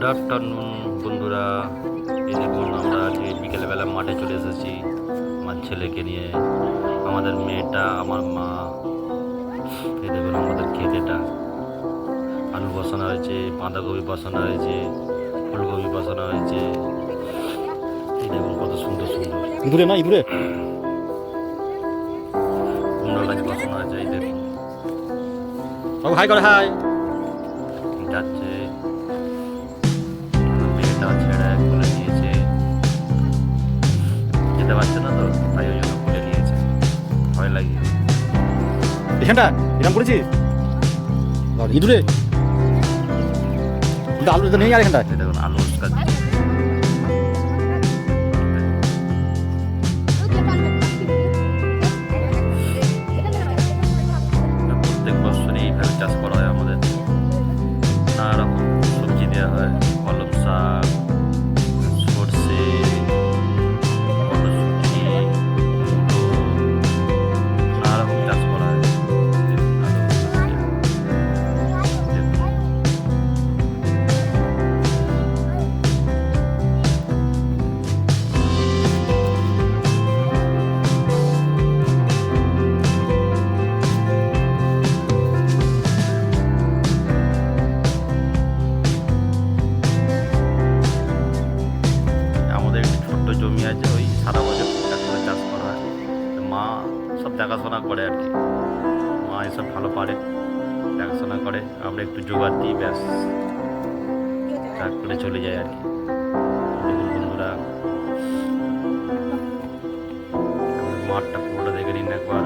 Good afternoon বন্ধুরা। এই দেখুন আমরা আজকে বিকেলবেলা মাঠে চলে এসেছি আমার ছেলেকে নিয়ে, আমাদের মেয়েটা, আমার মা। এই দেখুন আমাদের ক্ষেত, এটা আলু বসানো হয়েছে, বাঁধাকপি বসানো হয়েছে, ফুলকপি বসানো হয়েছে। এই দেখুন কত সুন্দর সুন্দর ইঁদুরে না ইঁদুরে কুমড়ো গাছ বসানো হয়েছে। এই দেখুন বাবু হাই করে হাই। যাচ্ছে, মেয়েটা ছেড়ে খুলে নিয়েছে, যেতে পারছে না তো, তাই ওই জন্য খুলে নিয়েছে, ভয় লাগে। এখানটা এরকম করেছি ইঁদুরে, কিন্তু আলু তো নেই আর এখানটা। এই দেখুন আলু উস্কা দিচ্ছে। প্রত্যেক বছরই এইভাবে চাষ করা হয় আমাদের, নানা রকম সবজি দেওয়া হয়, কলম শাক, সর্ষে, মটরশুঁটি, মূলো, নানা রকম চাষ করা হয়। দেখুন আলু উস্কা দিচ্ছে। দেখুন আমাদের একটি ছোট্ট জমি আছে, ওই সারা বছর টুকটাক করে চাষ করা হয়। তো মা সব দেখাশোনা করে আর কি, মা এসব ভালো পারে, দেখাশোনা করে, আমরা একটু জোগাড় দিই, ব্যাস চাষ করে চলে যায় আর কি। দেখুন বন্ধুরা, আমাদের মাঠটা পুরোটা দেখে নিন একবার।